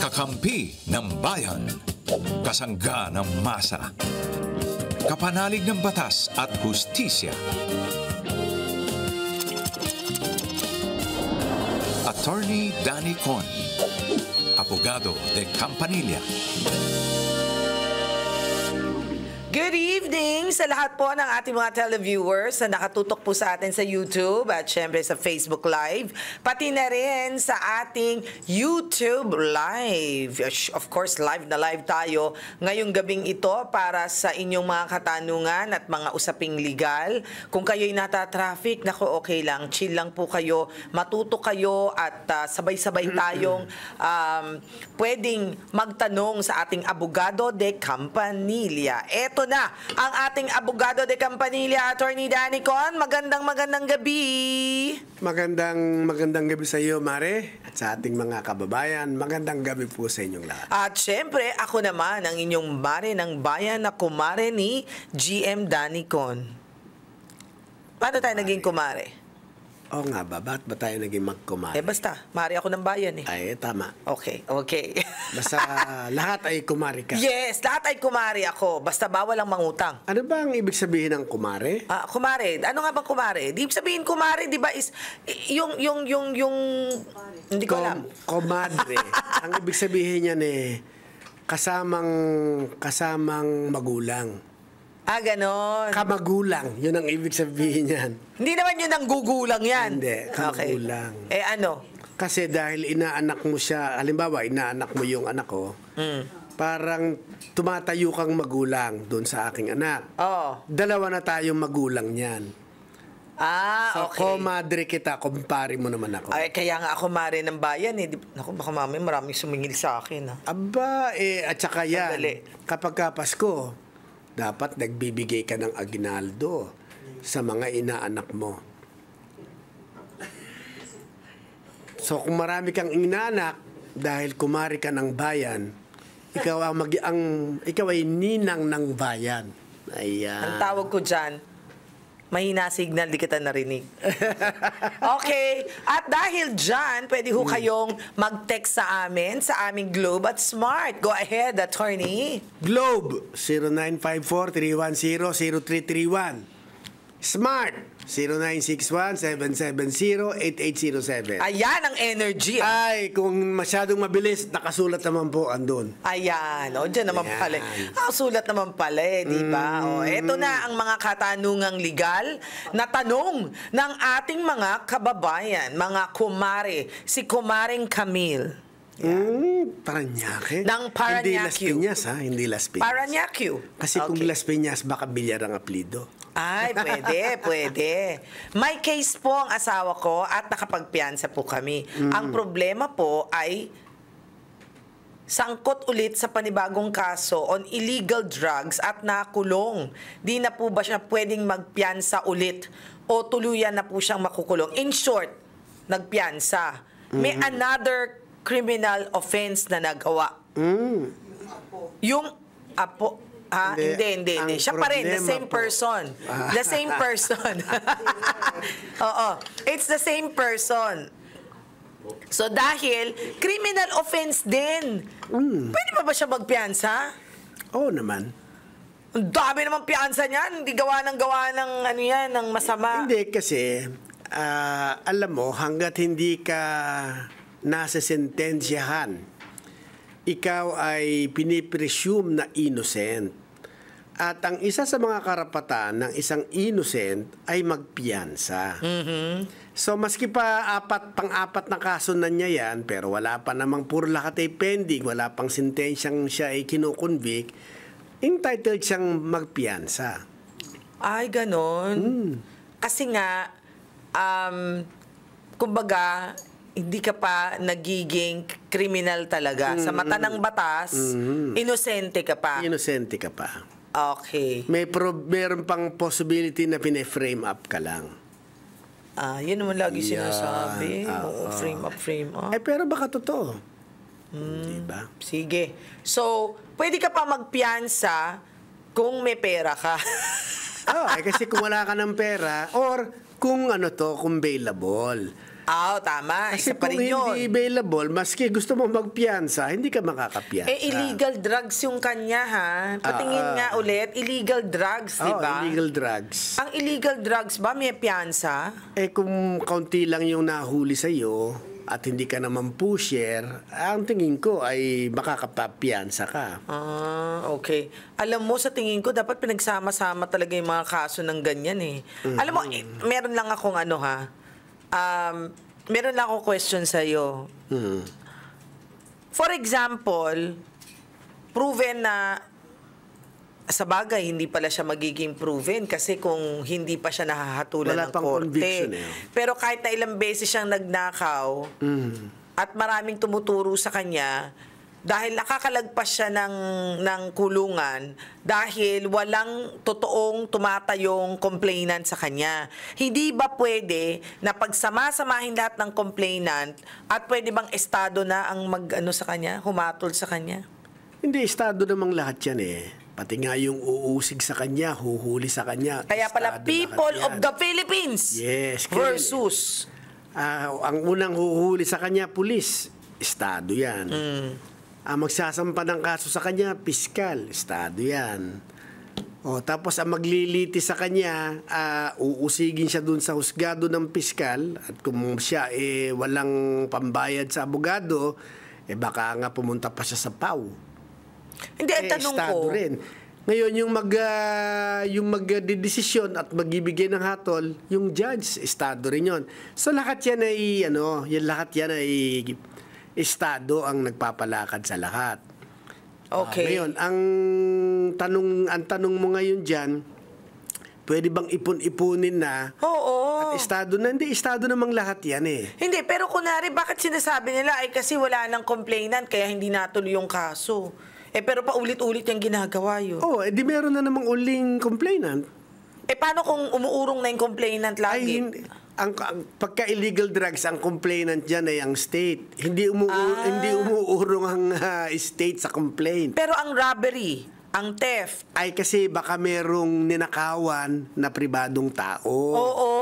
Kakampi ng bayan. Kasangga ng masa. Kapanalig ng batas at hustisya. Attorney Danny Con. Abogado de Campanilla. Good evening sa lahat po ng ating mga televiewers na nakatutok po sa atin sa YouTube at syempre sa Facebook Live. Pati na rin sa ating YouTube Live. Of course, live na live tayo ngayong gabing ito para sa inyong mga katanungan at mga usaping legal. Kung kayo'y nata-traffic, naku, okay lang. Chill lang po kayo. Matuto kayo at sabay-sabay tayong pwedeng magtanong sa ating abogado de Campanilla. Eto na ang ating abogado de Campanilla, Attorney Danny Con. Magandang gabi. Magandang gabi sa iyo, Mare, at sa ating mga kababayan. Magandang gabi po sa inyong lahat. At syempre, ako naman ang inyong Mare ng bayan na kumare ni GM Danny Con. Paano tayo naging kumare? Oo nga ba? Ba't ba tayo naging magkumare? Basta, Mare ako ng bayan eh. Ay, tama. Okay. Basta lahat ay kumare ka. Yes, lahat ay kumare ako. Basta bawal ang mangutang. Ano ba ang ibig sabihin ng kumare? Kumare. Ano nga bang kumare? Di sabihin kumare, di ba is yung hindi ko alam. Komadre. Ang ibig sabihin niyan kasamang magulang. Ganon. Kamagulang. Yun ang ibig sabihin niyan. Hindi naman yun ang gugulang yan. Hindi, kamagulang. Okay. Ano? Kasi dahil inaanak mo siya, halimbawa, inaanak mo yung anak ko, parang tumatayo kang magulang doon sa aking anak. Oo. Dalawa na tayong magulang niyan. So, okay. komadre kita, kumpare mo naman ako. Ay, kaya nga ako Mare ng bayan eh. Naku, baka mamaya maraming sumingil sa akin. Aba, at saka yan, Sandali. kapag Pasko, dapat nagbibigay ka ng aginaldo sa mga inaanak mo. So kung marami kang inaanak, dahil kumari ka ng bayan, ikaw ay ninang ng bayan. Ayan. Ang tawag ko dyan, mahina signal, di kita narinig. Okay. At dahil dyan, pwede ho kayong mag-text sa amin, sa aming Globe at Smart. Go ahead, Attorney. Globe, 0954-310-0331. Smart, 0961-770-8807. Ayan ang energy. Ay, kung masyadong mabilis, nakasulat naman po andun. Ayan. Dyan naman Ayan. pala. Sulat naman pala di ba? Eto na ang mga katanungang legal na tanong ng ating mga kababayan, mga kumare. Si Kumaring Camille. Paranaque? Ng Paranaque. Hindi Las Piñas, ha? Hindi Las Piñas. Paranaque. Kasi kung Las Piñas, baka Bilyar ang apelido. Ay, pwede. May case po ang asawa ko at nakapagpiyansa po kami. Ang problema po ay sangkot ulit sa panibagong kaso on illegal drugs at nakulong. Di na po ba siya pwedeng magpiyansa ulit o tuluyan na po siyang makukulong? In short, nagpiyansa. May another criminal offense na nagawa. Yung apo, hindi. Siya pa rin, the same person. The same person. Oo. It's the same person. So dahil, criminal offense din. Pwede ba siya magpiyansa? Oo naman. Ang dami naman piyansa niyan. Hindi gawa ng masama. Hindi kasi, alam mo, hanggat hindi ka nasa sentensyahan, ikaw ay pinipresume na innocent. At ang isa sa mga karapatan ng isang innocent ay magpiyansa. So maski pa pang-apat na kaso na niya yan, pero wala pa namang puro lakatay pending, wala pang sentensyang siya ay kinukonvict, entitled siyang magpiyansa. Ay, ganon. Kasi nga, kumbaga, hindi ka pa nagiging criminal talaga. Sa mata ng batas, inosente ka pa. Inosente ka pa. Okay. Meron pang possibility na pine-frame up ka lang. Yun naman lagi sinasabi. Frame up. Pero baka totoo. Diba? Sige. So, pwede ka pa magpiyansa kung may pera ka. Kasi kung wala ka ng pera, or kung kung available. Tama. Kasi Isa pa kung rin yun. hindi available, maski gusto mo magpiyansa, hindi ka makakapiyansa. Illegal drugs yung kanya, ha? Patingin nga ulit, illegal drugs, di ba? Illegal drugs. Ang illegal drugs ba, may piyansa? Kung kaunti lang yung nahuli sa'yo at hindi ka naman pusher, ang tingin ko ay makakapapiyansa ka. Okay. Alam mo, sa tingin ko, dapat pinagsama-sama talaga yung mga kaso ng ganyan eh. Alam mo, meron lang akong meron lang akong question sa'yo. For example, proven na sa bagay, hindi pala siya magiging proven kasi kung hindi pa siya nahahatulan Wala ng pang korte. conviction eh. Pero kahit na ilang beses siyang nagnakaw at maraming tumuturo sa kanya, dahil nakakalagpas siya ng kulungan dahil walang totoong tumatayong complainant sa kanya. Hindi ba pwede na pagsama-samahin lahat ng complainant at pwede bang estado na ang sa kanya, humatol sa kanya? Hindi, estado namang lahat yan eh. Pati nga yung uusig sa kanya, huhuli sa kanya. Kaya pala, estado people lahat of yan. the Philippines Yes, versus ang unang huhuli sa kanya, pulis. Estado yan. Ang magsasampa ng kaso sa kanya, piskal. Estado yan. Tapos ang magliliti sa kanya, uusigin siya dun sa husgado ng piskal. At kung siya walang pambayad sa abogado, baka nga pumunta pa siya sa PAW. Hindi, ang tanong ko, Estado rin. Ngayon, yung magdidesisyon at magbibigay ng hatol, yung judge, estado rin yun. So, lahat yan ay, estado ang nagpapalakad sa lahat. okay. Ngayon, ang tanong mo ngayon dyan, pwede bang ipon-ipunin na? Oo. At estado na? Hindi, estado namang lahat yan eh. Hindi, pero kunwari, bakit sinasabi nila ay kasi wala nang complainant kaya hindi natuloy yung kaso? Pero paulit-ulit yung ginagawa yun. Di meron na namang uling complainant. Paano kung umuurong na yung complainant lagi? Ang pagka-illegal drugs, ang complainant dyan ay ang state. Hindi umuurong ang state sa complaint. Pero ang robbery, ang theft, Ay kasi baka merong ninakawan na pribadong tao. oo.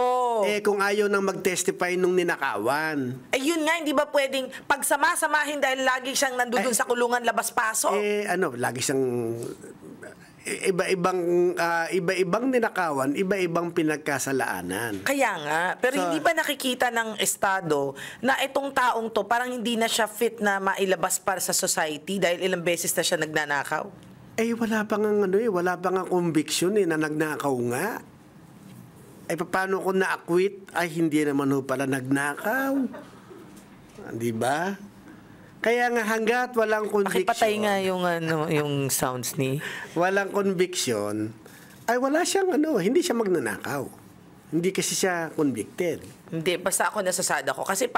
Kung ayaw nang mag-testify nung ninakawan. Yun nga, hindi ba pwedeng pagsama-samahin dahil lagi siyang nandun sa kulungan labas-pasok? Lagi siyang iba-ibang ninakawan, iba-ibang pinagkasalaanan. Kaya nga, pero hindi ba nakikita ng Estado na itong taong to parang hindi na siya fit na mailabas para sa society dahil ilang beses na siya nagnanakaw? Wala pa nga conviction na nagnakaw nga. Paano kung na-acquit? Hindi naman pala nagnakaw. Di ba? Kaya nga hanggat walang conviction. Pakipatay nga yung sounds ni. Walang conviction, wala siyang hindi siya magnanakaw. Hindi kasi siya convicted. Hindi, basta ako nasasada ko. Kasi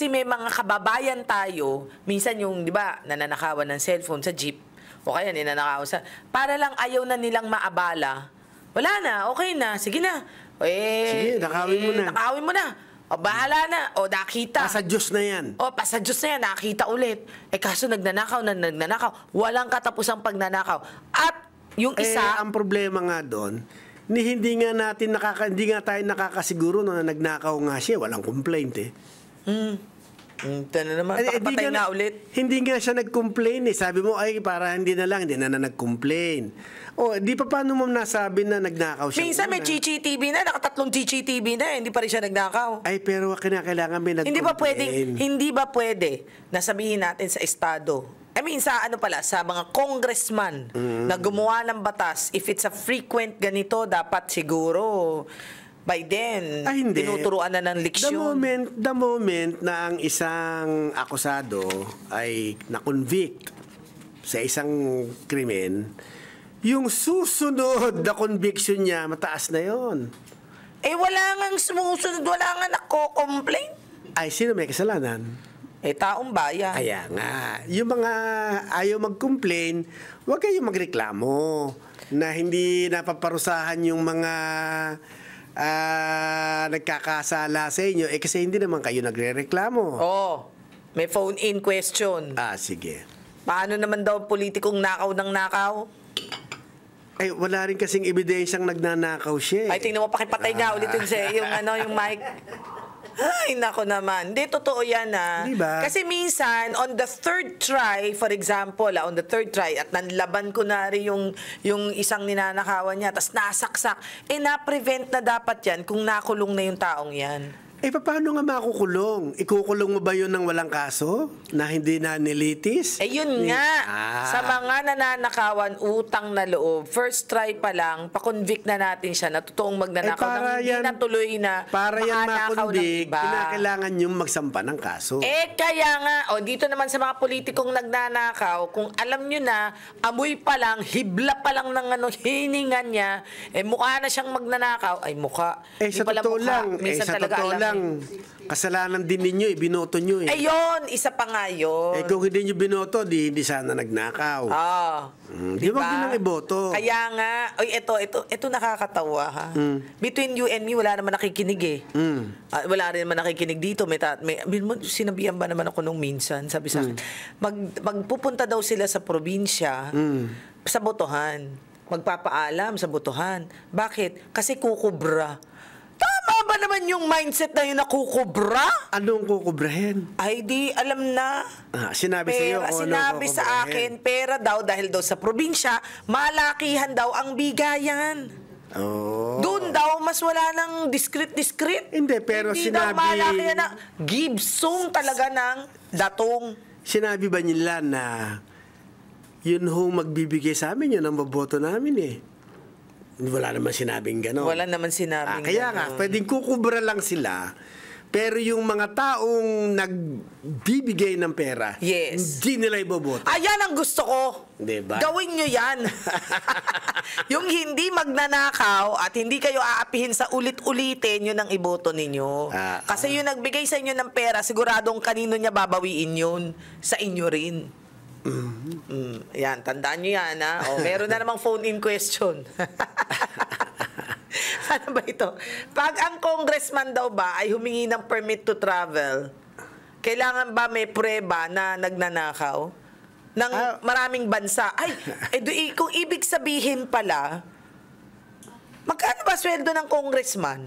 may mga kababayan tayo, minsan yung, di ba, nananakawan ng cellphone sa jeep, o kaya ninanakawan para lang ayaw na nilang maabala. Wala na, okay na, sige na. Sige, nakawin mo na. Nakawin mo na. Bahala na. Nakita. Sa Diyos na yan. Sa Diyos na yan, nakita ulit. Kaso nagnanakaw. Walang katapusang pagnanakaw. At yung isa... Ang problema nga doon, hindi nga tayo nakakasiguro na nagnakaw nga siya. Walang complaint naman, pakapatay na ulit. Hindi nga siya nag-complain Sabi mo, para hindi na nag-complain. Di pa paano mo nasabi na nagnakaw siya? Minsan may CCTV na, nakatatlong CCTV na, hindi pa rin siya nagnakaw. Pero kailangan may nag-complain. Hindi ba pwede na sabihin natin sa Estado, sa mga congressman na gumawa ng batas, if it's a frequent ganito, dapat siguro by then, tinuturuan na ng leksyon. The moment na ang isang akusado ay na-convict sa isang krimen, yung susunod na conviction niya, mataas na yon. Wala nga sumusunod, wala nga nako-complain. Sino may kasalanan? Taong bayan. Kaya nga, yung mga ayaw mag-complain, huwag kayong magreklamo na hindi napaparusahan yung mga nagkakasala sa inyo kasi hindi naman kayo nagrereklamo. May phone-in question. Sige. Paano naman daw politikong nakaw ng nakaw? Wala rin kasing ebidensyang nagnanakaw siya. Tingnan mo, pakipatay nga ulit yung mic. Ay, nako naman. Hindi, totoo yan Diba? Kasi minsan, on the third try, for example, on the third try, at nanlaban ko na rin yung isang ninanakawan niya, tapos nasaksak, na-prevent na dapat yan kung nakulong na yung taong yan. Paano nga makukulong? Ikukulong mo ba yun ng walang kaso? Na hindi na nilitis? Yun nga. Sa mga nananakawan, utang na loob, first try pa lang, pa-convict na natin siya na totoong magnanakaw nang hindi natuloy na para yan makanakaw ng makonvict, iba. kinakailangan yung magsampa ng kaso. Kaya nga, dito naman sa mga politikong nagnanakaw, kung alam nyo na, amoy pa lang, hibla pa lang ng hiningan niya, mukha na siyang magnanakaw, ay mukha. Di Sa pala totoo mukha. lang, Minsan sa talaga totoo alam lang, kasalanan din ninyo, binoto nyo eh. Ayun, isa pa nga yun. Kung hindi nyo binoto, hindi sana nagnakaw. Di Diba? wag din ang iboto. Kaya nga, ito nakakatawa ha. Between you and me, wala naman nakikinig eh. Wala rin naman nakikinig dito. Sinabihan ba naman ako nung minsan, sabi sa akin, magpupunta daw sila sa probinsya, sa botohan. Magpapaalam sa botohan. Bakit? Kasi kukubra. Tama ba naman yung mindset na yun na kukubra? Anong kukubrahin? Ay di, alam na. Sinabi sa iyo kung Sinabi sa akin, pera daw dahil daw sa probinsya, malakihan daw ang bigayan. Doon daw, mas wala nang discreet. Hindi, pero Hindi sinabi... daw malakihan na gibsong talaga ng datong. Sinabi ba nila na yun hong magbibigay sa amin, yun ang maboto namin eh. Wala naman sinabing gano'n. Wala naman sinabing kaya nga, pwedeng kukubra lang sila. Pero yung mga taong nagbibigay ng pera, hindi nila iboboto. Ayan ang gusto ko. Diba? Gawin nyo yan. Yung hindi magnanakaw at hindi kayo aapihin sa ulit-ulitin, yun ang iboto ninyo. Kasi yung nagbigay sa inyo ng pera, siguradong kanino niya babawiin yun. Sa inyo rin. Yan, tandaan nyo yan ha. Meron na namang phone-in question. Ano ba ito? Pag ang congressman daw ba ay humingi ng permit to travel, kailangan ba may prueba na nagnanakaw ng maraming bansa? Kung ibig sabihin pala, magkano ba sweldo ng congressman?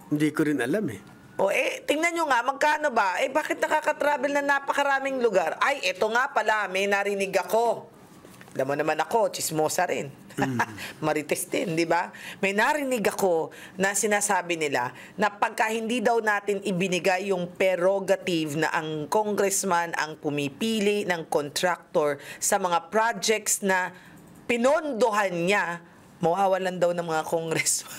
Hindi ko rin alam eh. Tingnan nyo nga, magkano ba? Bakit nakaka-travel na napakaraming lugar? Ito nga pala, may narinig ako. Alam mo naman ako, chismosa rin. Marites din, di ba? May narinig ako na sinasabi nila na pagka hindi daw natin ibinigay yung prerogative na ang congressman ang pumipili ng contractor sa mga projects na pinondohan niya, mawawalan daw ng mga congressman.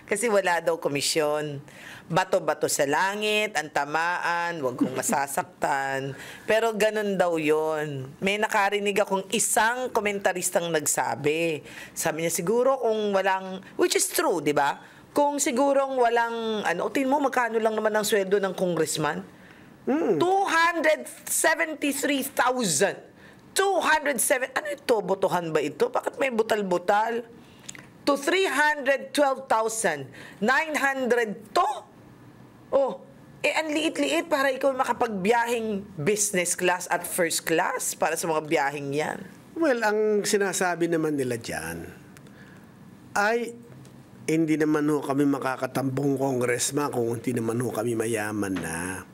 Kasi wala daw komisyon. Bato-bato sa langit, ang tamaan, wag kong masasaktan. Pero ganun daw yon. May nakarinig akong isang komentaristang nagsabi. Sabi niya, siguro kung walang, which is true, di ba? Kung sigurong walang, tingin mo, magkano lang naman ang sweldo ng congressman? 273,000. 207, ano ito? Botohan ba ito? Bakit may butal-butal? To 312,900 to? Ang liit-liit para ikaw makapagbiyahing business class at first class para sa mga biyaheng yan. Well, ang sinasabi naman nila dyan ay hindi naman ho kami makakatambong congressman kung hindi naman ho kami mayaman na.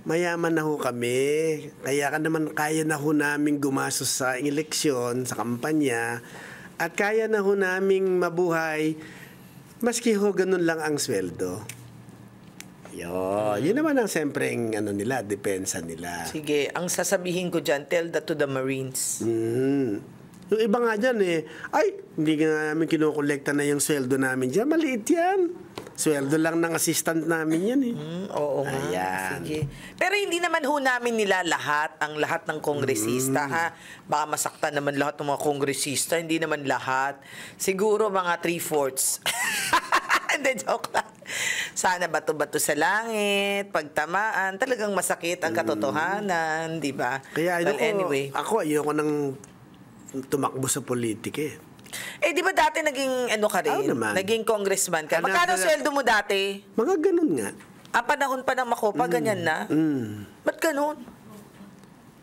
Mayaman na ho kami. Kaya kaya na ho namin gumastos sa eleksyon, sa kampanya, at kaya na ho naming mabuhay maski ho ganun lang ang sweldo. Yun naman ang sempreng nila, depensa nila. Sige, ang sasabihin ko dyan, tell that to the Marines. Yung iba nga dyan hindi nga namin kinukolekta na yung sweldo namin dyan. Maliit yan. Sweldo lang ng assistant namin yan eh. Oo nga. Ayan. Sige. Pero hindi naman ho namin nila lahat ng kongresista ha. Baka masaktan naman lahat ng mga kongresista. Hindi naman lahat. Siguro mga 3/4. Hindi, joke lang. Sana bato-bato sa langit, pagtamaan, talagang masakit ang katotohanan, di ba? Kaya anyway. Ayoko nang tumakbo sa politika eh. Di ba dati naging ka rin? Naging congressman ka. Magkano sweldo mo dati? Mga ganun nga. Panahon pa ng Makopa, ganyan na? Ba't ganun?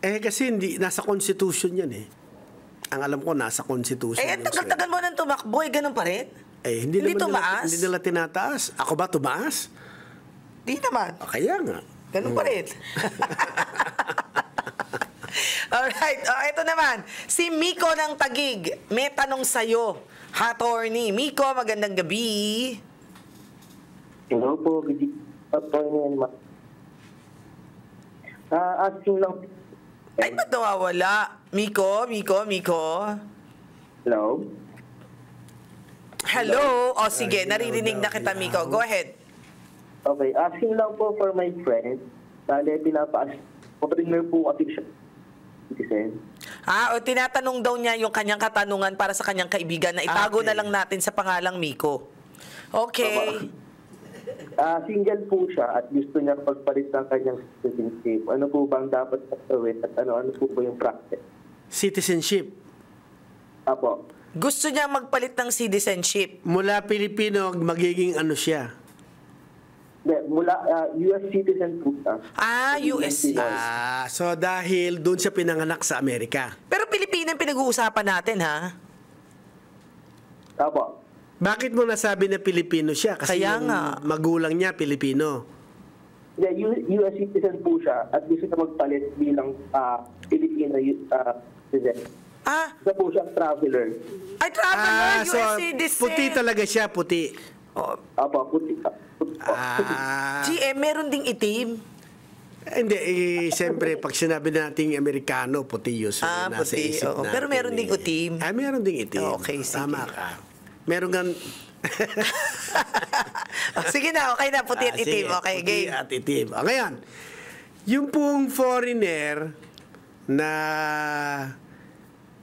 Kasi nasa constitution yan eh. Ang alam ko, nasa constitution. Ang tagal-tagal mo nang tumakbo, ganun pa rin? Hindi tumaas? Hindi nila tinataas. Ako ba tumaas? Di naman. Kaya nga. Ganun pa rin. Alright. Ito naman. Si Miko ng Tagig. May tanong sa'yo. Attorney. Miko, magandang gabi. Hello po, good evening. Asking lang. Ay, ba't nawawala? Miko. Hello? Hello? O, sige. Naririnig na kita, Miko. Go ahead. Okay, asking lang po for my friend. Dali, foreigner po kasi siya. Citizen. O tinatanong daw niya yung kanyang katanungan para sa kanyang kaibigan na itago Okay. na lang natin sa pangalang Miko. Okay. Single po siya at gusto niya pagpalit ng kanyang citizenship. Ano po bang dapat gawin at ano po ba yung practice? Citizenship. Apo. Gusto niya magpalit ng citizenship. Mula Pilipino, magiging ano siya? Mula US citizen po siya. USC. So dahil doon siya pinanganak sa Amerika. Pero Pilipino ang pinag-uusapan natin, ha? Apo. Bakit mo nasabi na Pilipino siya? Kasi Kaya yung nga. magulang niya Pilipino. US citizen po siya at gusto niya magpalit bilang Filipino citizen. Isa po siyang traveler. Ay, traveler, So US citizen. puti talaga siya, puti. Apo, puti. GM, meron ding itim. Hindi, siyempre, pag sinabi nating Amerikano, puti yun. So, nasa puti, isip oo. natin, Pero meron ding itim. Meron ding itim. Okay, sige. Tama ka. Meron gan... Sige na, okay na. Puti at itim. Sige, Okay, puti game. at itim. Ngayon, yung pong foreigner na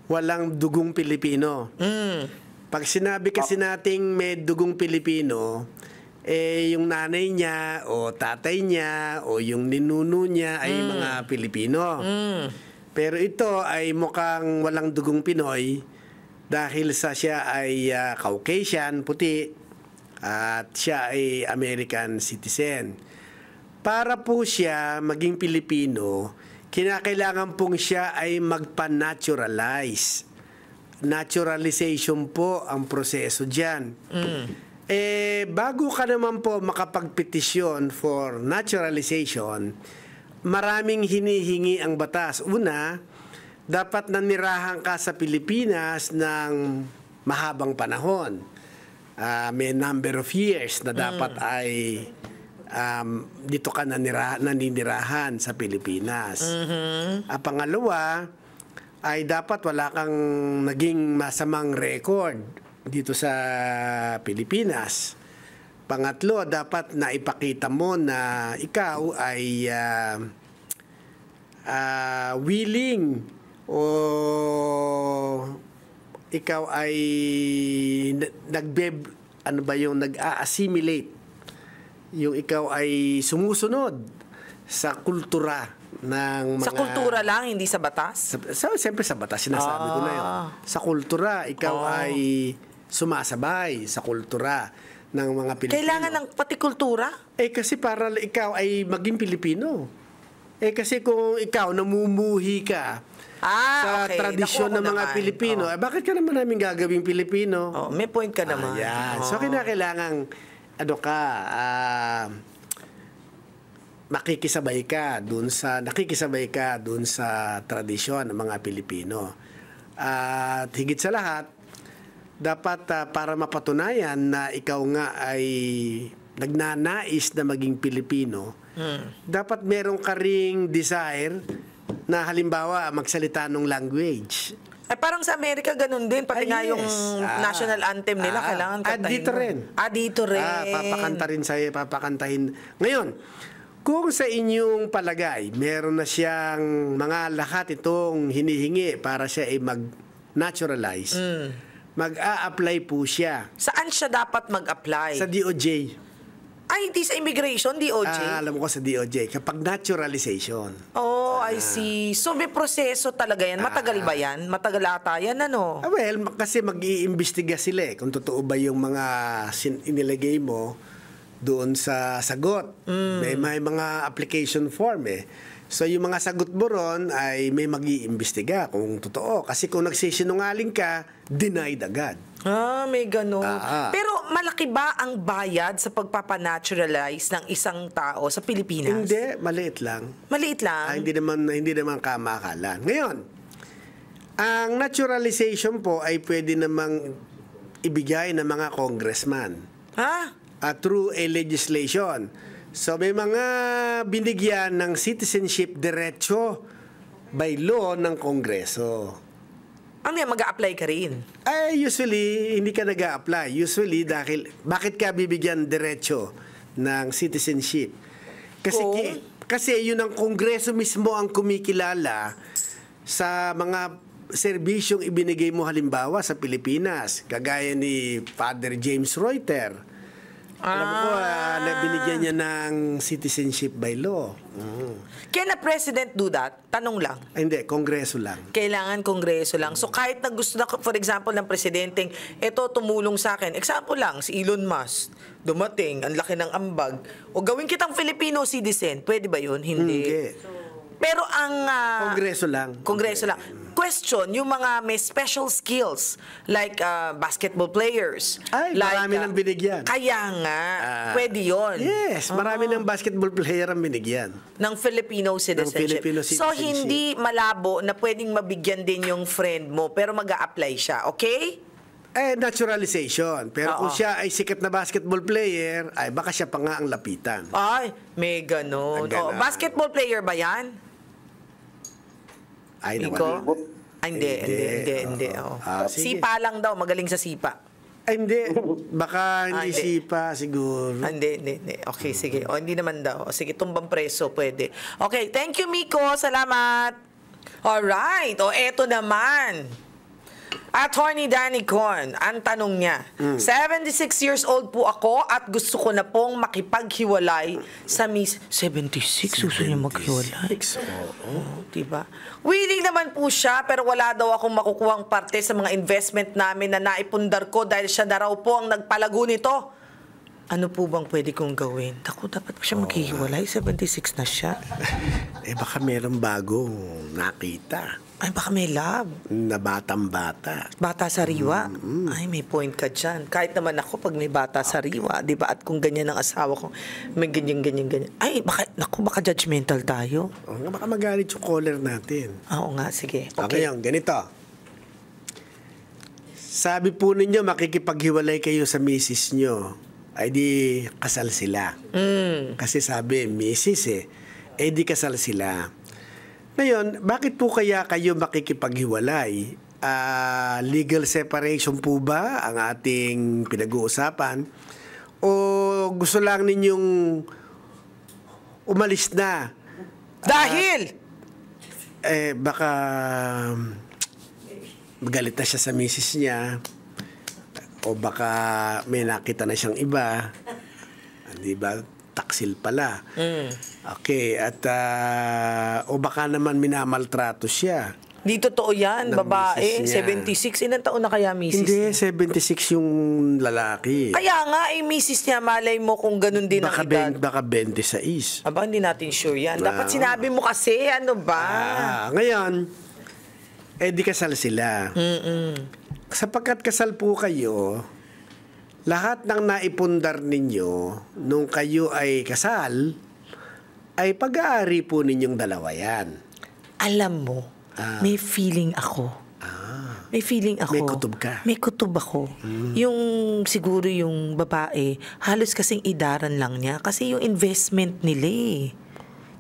walang dugong Pilipino. Pag sinabi kasi nating may dugong Pilipino, yung nanay niya o tatay niya o yung ninuno niya ay mga Pilipino. Pero ito ay mukhang walang dugong Pinoy dahil siya ay Caucasian, puti, at siya ay American citizen. Para po siya maging Pilipino, kinakailangan pong siya ay magpa-naturalize. Naturalization po ang proseso dyan. Bago ka naman po makapagpetisyon for naturalization, maraming hinihingi ang batas. Una, dapat nanirahan ka sa Pilipinas ng mahabang panahon. May number of years na dapat ay dito ka naninirahan sa Pilipinas. Pangalawa, ay dapat wala kang naging masamang record dito sa Pilipinas. Pangatlo, dapat naipakita mo na ikaw ay willing o ikaw ay nag-a-assimilate. Yung ikaw ay sumusunod sa kultura ng mga... Sa kultura lang, hindi sa batas? Siyempre sa batas, sinasabi ko na yun. Sa kultura, ikaw ay sumasabay sa kultura ng mga Pilipino. Kailangan ng pati kultura? Kasi para ikaw ay maging Pilipino. Kasi kung ikaw namumuhi ka sa okay. tradisyon ng mga naman. Pilipino, bakit ka naman namin gagawing Pilipino? May point ka naman. Yan. So kinakailangan nakikisabay ka dun sa tradisyon ng mga Pilipino. At higit sa lahat, dapat para mapatunayan na ikaw nga ay nagnanais na maging Pilipino, dapat meron ka ring desire na halimbawa magsalita ng language. Parang sa Amerika ganun din, pati nga Yes. yung national anthem nila kailangan kantahin. Dito rin. Dito rin. Papakantahin. Ngayon, kung sa inyong palagay, meron na siyang mga lahat itong hinihingi para siya ay mag-naturalize, mag-a-apply po siya Saan siya dapat mag-apply? sa DOJ. Hindi sa immigration, DOJ? Alam ko sa DOJ, kapag naturalization. I see. So may proseso talaga yan. Matagal ba yan? Matagal ata yan, ano? Kasi mag-iimbestiga sila kung totoo ba yung mga inilagay mo doon sa sagot. May mga application form eh. So yung mga sagot mo ron ay may mag-iimbestiga kung totoo. Kasi kung nagsisinungaling ka, denied agad. May ganun. Pero malaki ba ang bayad sa pagpapanaturalize ng isang tao sa Pilipinas? Hindi, maliit lang. Maliit lang? Hindi naman kamakalan. Ngayon, ang naturalization po ay pwede namang ibigay ng mga congressman. Through a legislation. So may mga binigyan ng citizenship diretso by law ng Kongreso. Ano yan, mag-a-apply ka rin? Usually, hindi ka nag-a-apply. Usually, dahil, bakit ka bibigyan diretso ng citizenship? Kasi yun ang Kongreso mismo ang kumikilala sa mga serbisyong ibinigay mo halimbawa sa Pilipinas. Kagaya ni Father James Reuter. Alam ko, binigyan niya ng citizenship by law. Can a president do that? Tanong lang. Hindi, Kongreso lang. Kailangan Kongreso lang. So kahit na gusto na, for example, ng presidenteng, ito tumulong sa akin. Example lang, si Elon Musk, dumating, ang laki ng ambag, o gawin kitang Filipino citizen. Pwede ba yun? Hindi. Pero ang... Kongreso lang. Kongreso lang. Question, yung mga may special skills like basketball players. Marami nang binigyan. Kaya nga, pwede yun. Yes, marami ng basketball player ang binigyan. Ng Filipino citizenship. So, hindi malabo na pwedeng mabigyan din yung friend mo, pero mag-a-apply siya, okay? Naturalization. Pero kung siya ay sikat na basketball player, ay baka siya pa nga ang lapitan. May ganun. Basketball player ba yan? Iko? Hindi. Sipa lang daw, magaling sa sipa. Hindi. Baka hindi sipa siguro. Hindi. Okay, sige. Hindi naman daw. Sige, tumbang preso, pwede. Okay, thank you, Miko. Salamat. Alright. Eto naman. Attorney Danny Con, ang tanong niya, 76 years old po ako at gusto ko na pong makipaghiwalay sa Miss... 76? Gusto niya maghiwalay? Diba? Willing naman po siya, pero wala daw akong makukuhang parte sa mga investment namin na naipundar ko dahil siya na raw po ang nagpalago nito. Ano po bang pwede kong gawin? Ako, dapat pa siya maghihiwalay. 76 na siya. Baka merong bagong nakita. Baka may love. Na batang-bata. Bata sariwa. May point ka dyan. Kahit naman ako, pag may bata sariwa, di ba? At kung ganyan ang asawa ko, may ganyan. Baka judgmental tayo. Baka magalit yung caller natin. Oo nga, sige. Okay, ganito. Sabi po ninyo, makikipaghiwalay kayo sa misis nyo. Ay di kasal sila. Kasi sabi, misis di kasal sila. Ngayon, bakit po kaya kayo makikipaghiwalay? Legal separation po ba ang ating pinag-uusapan? O gusto lang ninyong umalis na? Dahil? Baka magalit na siya sa misis niya. O baka may nakita na siyang iba. Di ba? Taksil pala. Okay, at o baka naman minamaltrato siya. Di totoo yan, babae. 76, ilang taon na kaya misis? Hindi, 76 yung lalaki. Kaya nga, misis niya, malay mo kung ganun din ang edad. Baka 26. Hindi natin sure yan. Dapat sinabi mo kasi, ano ba? Ngayon, di kasal sila. Sapagkat kasal po kayo, lahat ng naipundar ninyo nung kayo ay kasal, ay pag-aari po ninyong dalawa yan. Alam mo, may feeling ako. May feeling ako. May kutob ka. May kutob ako. Yung siguro yung babae, halos kasing idaran lang niya. Kasi yung investment nila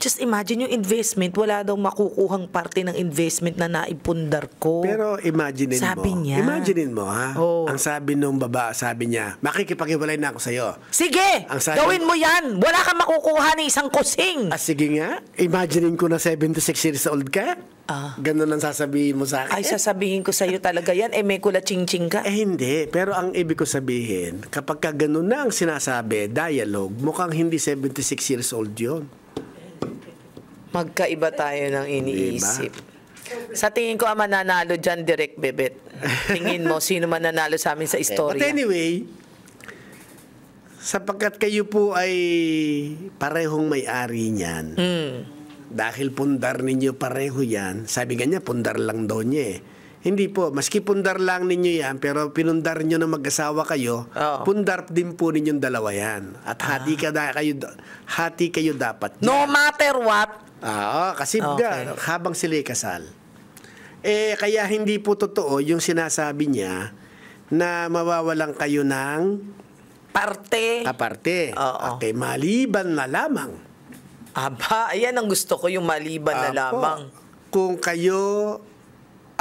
Just imagine yung investment, wala daw makukuhang parte ng investment na naipundar ko. Pero imaginein mo. Sabi niya. Imaginein mo, ha? Ang sabi nung baba, sabi niya, makikipaghiwalay na ako sa'yo. Sige! Gawin mo yan! Wala kang makukuha ng isang kusing! Sige nga. Imaginein ko na 76 years old ka. Ganun ang sasabihin mo sa akin. Ay, sasabihin ko sa'yo talaga yan. May kula-ching-ching ka. Hindi. Pero ang ibig ko sabihin, kapag ka ganun na ang sinasabi, dialogue, mukhang hindi 76 years old yun. Magkaiba tayo ng iniisip. Diba? Sa tingin ko, ang mananalo dyan, Direk Bebet. Tingin mo, sino mananalo sa amin sa istorya? But anyway, sapagkat kayo po ay parehong may-ari niyan. Dahil pundar ninyo pareho yan, sabi nga niya, pundar lang daw niya eh. Hindi po, maski pundar lang ninyo yan, pero pinundar nyo na mag-asawa kayo, pundar din po ninyong dalawa yan. At hati kayo dapat. No matter what. Kasi habang sila'y kasal. Kaya hindi po totoo yung sinasabi niya na mawawalan kayo ng parte. Okay, maliban na lamang. Aba, ayan ang gusto ko, yung maliban na lamang. Kung kayo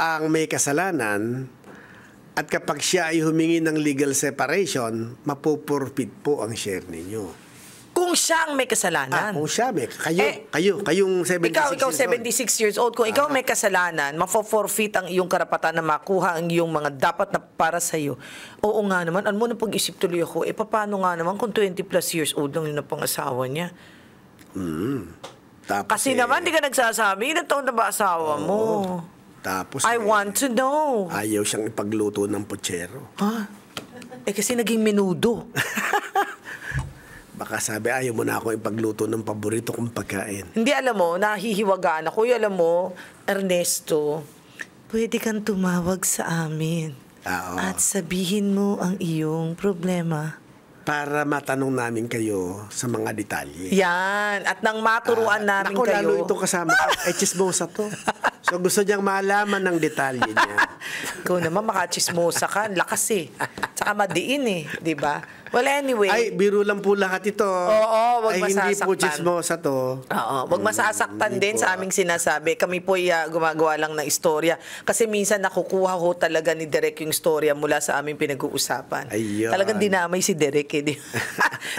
ang may kasalanan at kapag siya ay humingi ng legal separation, mapupurpit po ang share ninyo. Kung siya ang may kasalanan. Kung siya may, kayong 76 ikaw 76 years old. Kung ikaw may kasalanan, mafo-forfeit ang iyong karapatan na makuha ang iyong mga dapat na para sa iyo. Oo nga naman, ano mo na pag-isip tuloy ako, paano nga naman kung 20 plus years old lang yun ang pang-asawa niya? Tapos kasi naman, di ka nagsasabi, ilang taon na ba asawa mo? Tapos I want to know. Ayaw siyang ipagluto ng putsero. Kasi naging menudo. Baka sabi, ayaw mo na ako ipagluto ng paborito kong pagkain. Hindi, alam mo, nahihiwagaan ako. Alam mo, Ernesto, pwede kang tumawag sa amin. At sabihin mo ang iyong problema. Para matanong namin kayo sa mga detalye. Yan. At nang maturuan namin kayo. Lalo ito kasama ko. Chismosa to. So gusto niyang malaman ng detalye niya. Ikaw naman makachismosa ka. Lakas eh. Tsaka madiin eh. Diba? Well, anyway. Ay, biro lang po lahat ito. Oo, wag masasaktan. Hindi po chismosa to. Oo, wag masasaktan din sa aming sinasabi. Kami po gumagawa lang ng istorya. Kasi minsan nakukuha ko talaga ni Derek yung istorya mula sa aming pinag-uusapan. Ayun. Talagang dinamay si Derek eh.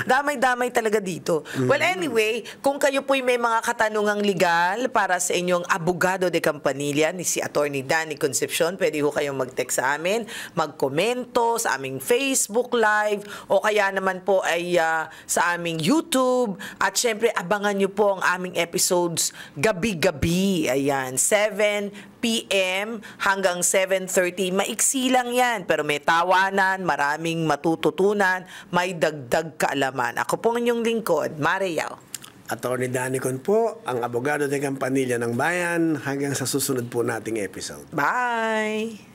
Damay-damay talaga dito. Well, anyway, kung kayo po'y may mga katanungang legal para sa inyong abogado de Campanilla, ni si Attorney Danny Concepcion, pwede ho kayong mag-text sa amin, mag-komento sa aming Facebook Live, o kaya naman po ay sa aming YouTube. At syempre, abangan nyo po ang aming episodes gabi-gabi. Ayan, 7 p.m. hanggang 7:30. Maiksi lang yan, pero may tawanan, maraming matututunan, may dagdag kaalaman. Ako po ang inyong lingkod, Mariel. Attorney Danny Con po, ang abogado de Campanilla ng Bayan. Hanggang sa susunod po nating episode. Bye!